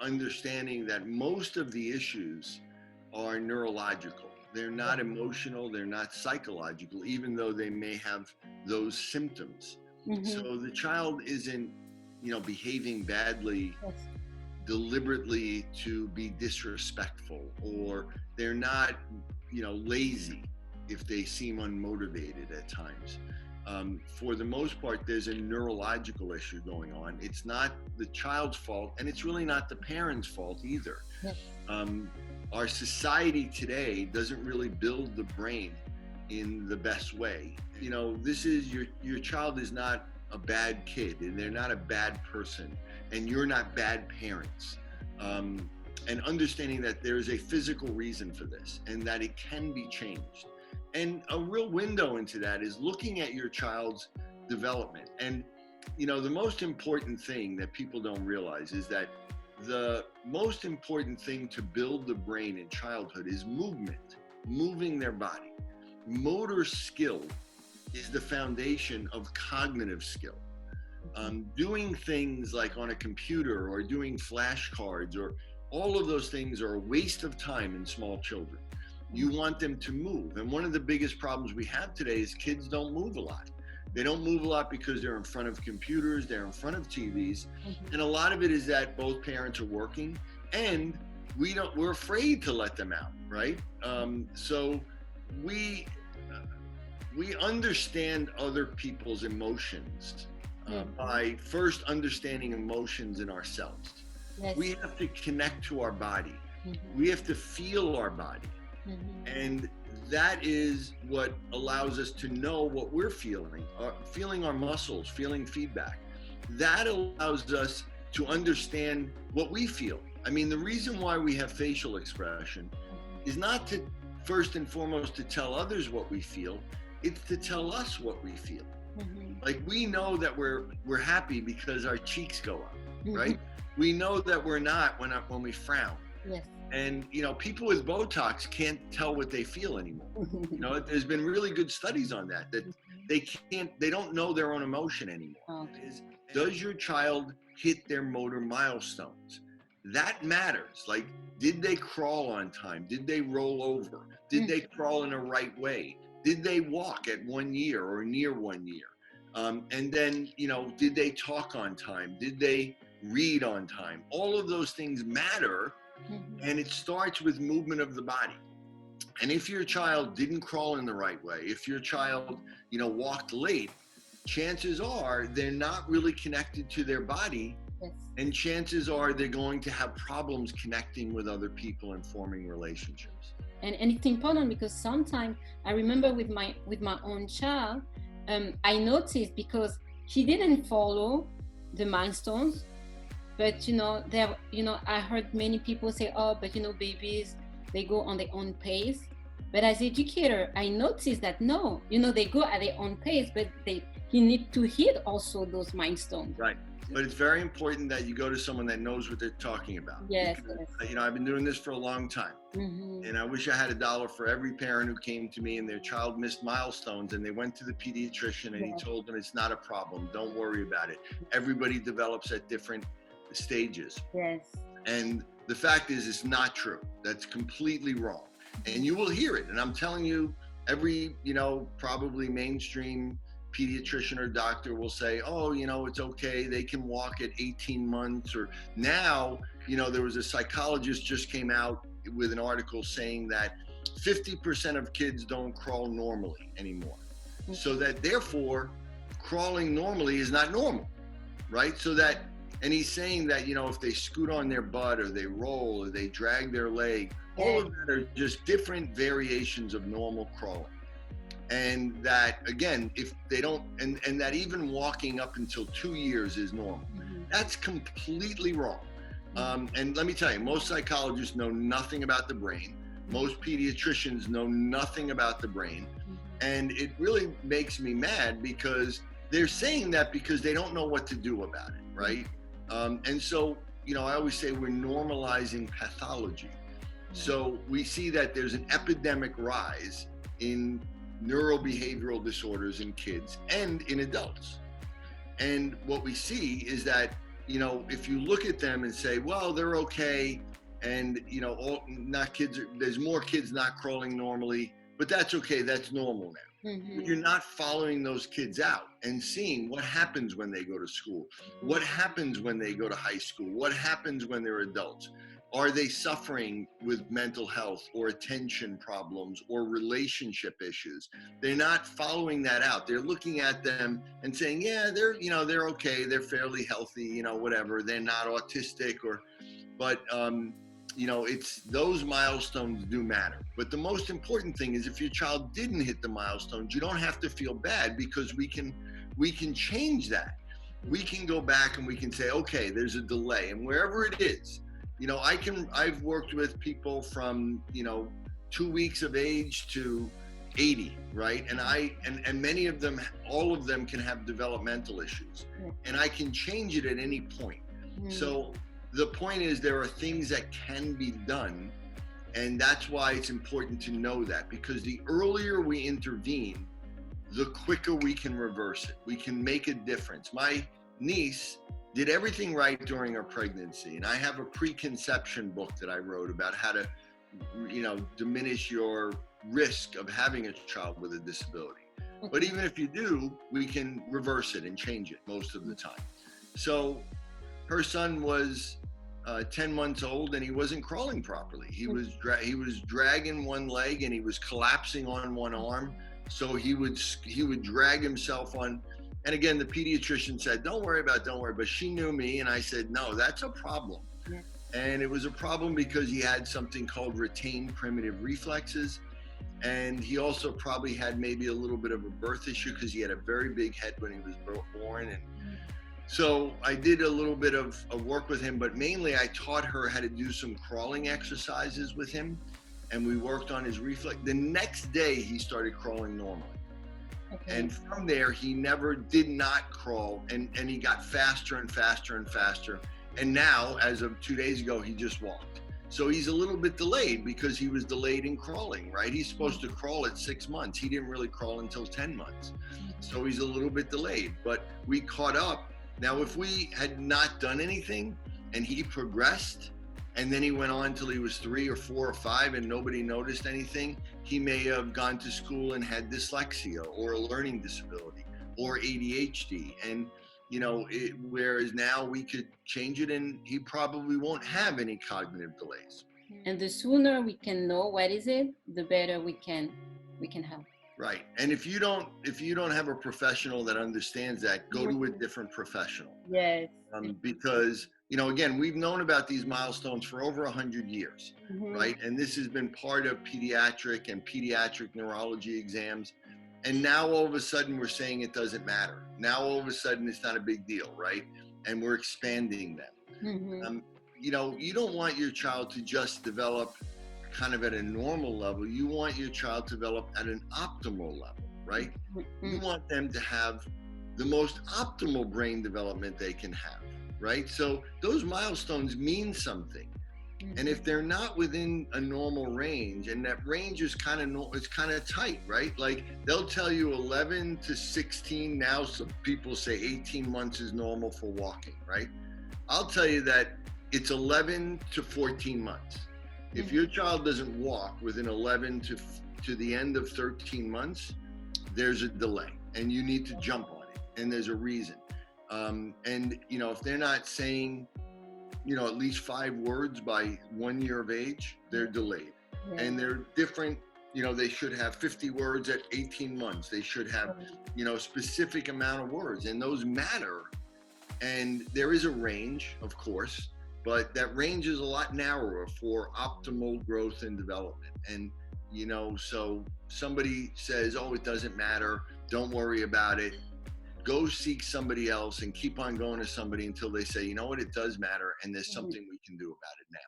understanding that most of the issues are neurological. They're not emotional, they're not psychological, even though they may have those symptoms. So the child isn't, behaving badly deliberately to be disrespectful, or they're not, lazy if they seem unmotivated at times. For the most part, there's a neurological issue going on. It's not the child's fault, and it's really not the parent's fault either. Our society today doesn't really build the brain in the best way. This is your child is not a bad kid, and they're not a bad person, and you're not bad parents. And understanding that there's a physical reason for this, and that it can be changed. And a real window into that is looking at your child's development. And, the most important thing that people don't realize is that the most important thing to build the brain in childhood is movement, moving their body. Motor skill is the foundation of cognitive skill. Doing things like on a computer or doing flashcards, or all of those things, are a waste of time in small children. You want them to move. And one of the biggest problems we have today is kids don't move a lot. They don't move a lot because they're in front of computers, they're in front of TVs. And a lot of it is that both parents are working, and we're afraid to let them out, right? So we understand other people's emotions by first understanding emotions in ourselves. We have to connect to our body. We have to feel our body. And that is what allows us to know what we're feeling our muscles, feeling feedback. That allows us to understand what we feel. I mean, the reason why we have facial expression is not to, first and foremost, to tell others what we feel. It's to tell us what we feel. Like, we know that we're happy because our cheeks go up, right? We know that we're not when we frown. And, people with Botox can't tell what they feel anymore. There's been really good studies on that they don't know their own emotion anymore. Does your child hit their motor milestones? That matters. Like, did they crawl on time? Did they roll over? Did they crawl in the right way? Did they walk at 1 year or near 1 year? And then, did they talk on time? Did they read on time? All of those things matter. And it starts with movement of the body. And if your child didn't crawl in the right way, if your child, walked late, chances are they're not really connected to their body. And chances are they're going to have problems connecting with other people and forming relationships. And it's important because sometimes I remember with my own child, I noticed because he didn't follow the milestones. But, I heard many people say, babies, they go on their own pace. But as educator, I noticed that no, they go at their own pace, but he need to hit also those milestones. Right. But it's very important that you go to someone that knows what they're talking about. Yes. Because, I've been doing this for a long time. And I wish I had $1 for every parent who came to me and their child missed milestones, and they went to the pediatrician and he told them it's not a problem. Don't worry about it. Everybody develops at different stages. And the fact is, it's not true. That's completely wrong. And you will hear it. And I'm telling you, every, probably mainstream pediatrician or doctor will say, it's okay. They can walk at 18 months. Or now, there was a psychologist just came out with an article saying that 50% of kids don't crawl normally anymore. So that therefore, crawling normally is not normal, right? And he's saying that, if they scoot on their butt or they roll or they drag their leg, all of that are just different variations of normal crawling. And that, again, if they don't, and that even walking up until 2 years is normal. That's completely wrong. And let me tell you, most psychologists know nothing about the brain. Most pediatricians know nothing about the brain. And it really makes me mad because they're saying that because they don't know what to do about it, right? And so, I always say we're normalizing pathology. So we see that there's an epidemic rise in neurobehavioral disorders in kids and in adults. And what we see is that if you look at them and say, well, they're okay, and there's more kids not crawling normally, but that's okay, that's normal now. But you're not following those kids out and seeing what happens when they go to school, what happens when they go to high school, what happens when they're adults. Are they suffering with mental health or attention problems or relationship issues? They're not following that out. They're looking at them and saying, yeah, they're okay, they're fairly healthy, whatever. They're not autistic but it's those milestones do matter. But the most important thing is, if your child didn't hit the milestones, you don't have to feel bad, because we can change that. We can go back and we can say, okay, there's a delay, and wherever it is, I've worked with people from 2 weeks of age to 80, right? And many of them, all of them can have developmental issues, and I can change it at any point. So the point is, there are things that can be done, and that's why it's important to know that, because the earlier we intervene, the quicker we can reverse it. We can make a difference. My niece did everything right during her pregnancy, and I have a preconception book that I wrote about how to, diminish your risk of having a child with a disability. But even if you do, we can reverse it and change it most of the time. So her son was 10 months old, and he wasn't crawling properly. He was dragging one leg, and he was collapsing on one arm. So he would drag himself on. And again, the pediatrician said, don't worry. But she knew me, and I said, no, that's a problem. Yeah. And it was a problem because he had something called retained primitive reflexes. And he also probably had maybe a little bit of a birth issue, because he had a very big head when he was born. And so I did a little bit of work with him, but mainly I taught her how to do some crawling exercises with him, and we worked on his reflex. The next day, he started crawling normally. Okay. And from there, he never did not crawl, and he got faster and faster and faster. And now, as of 2 days ago, he just walked. So he's a little bit delayed, because he was delayed in crawling, right? He's supposed to crawl at 6 months. He didn't really crawl until 10 months. So he's a little bit delayed, but we caught up. Now, if we had not done anything and he progressed, and then he went on till he was 3 or 4 or 5 and nobody noticed anything, he may have gone to school and had dyslexia or a learning disability or ADHD. And, whereas now we could change it, and he probably won't have any cognitive delays. And the sooner we can know what is it, the better we can help. Right. And if you don't have a professional that understands that, go to a different professional. Yes. Because, again, we've known about these milestones for over 100 years, right? And this has been part of pediatric neurology exams. And now all of a sudden we're saying it doesn't matter. Now all of a sudden it's not a big deal, right? And we're expanding them. You don't want your child to just develop kind of at a normal level. You want your child to develop at an optimal level, right? You want them to have the most optimal brain development they can have, right? So those milestones mean something. And if they're not within a normal range, and that range is kind of tight, right? Like they'll tell you 11 to 16. Now some people say 18 months is normal for walking, right? I'll tell you that it's 11 to 14 months. If your child doesn't walk within 11 to the end of 13 months, there's a delay, and you need to jump on it, and there's a reason. And if they're not saying at least 5 words by 1 year of age, they're delayed. Yeah. And they're different. They should have 50 words at 18 months. They should have, specific amount of words, and those matter. And there is a range, of course, but that range is a lot narrower for optimal growth and development. And, so somebody says, oh, it doesn't matter, don't worry about it. Go seek somebody else and keep on going to somebody until they say, you know what, it does matter, and there's something we can do about it now.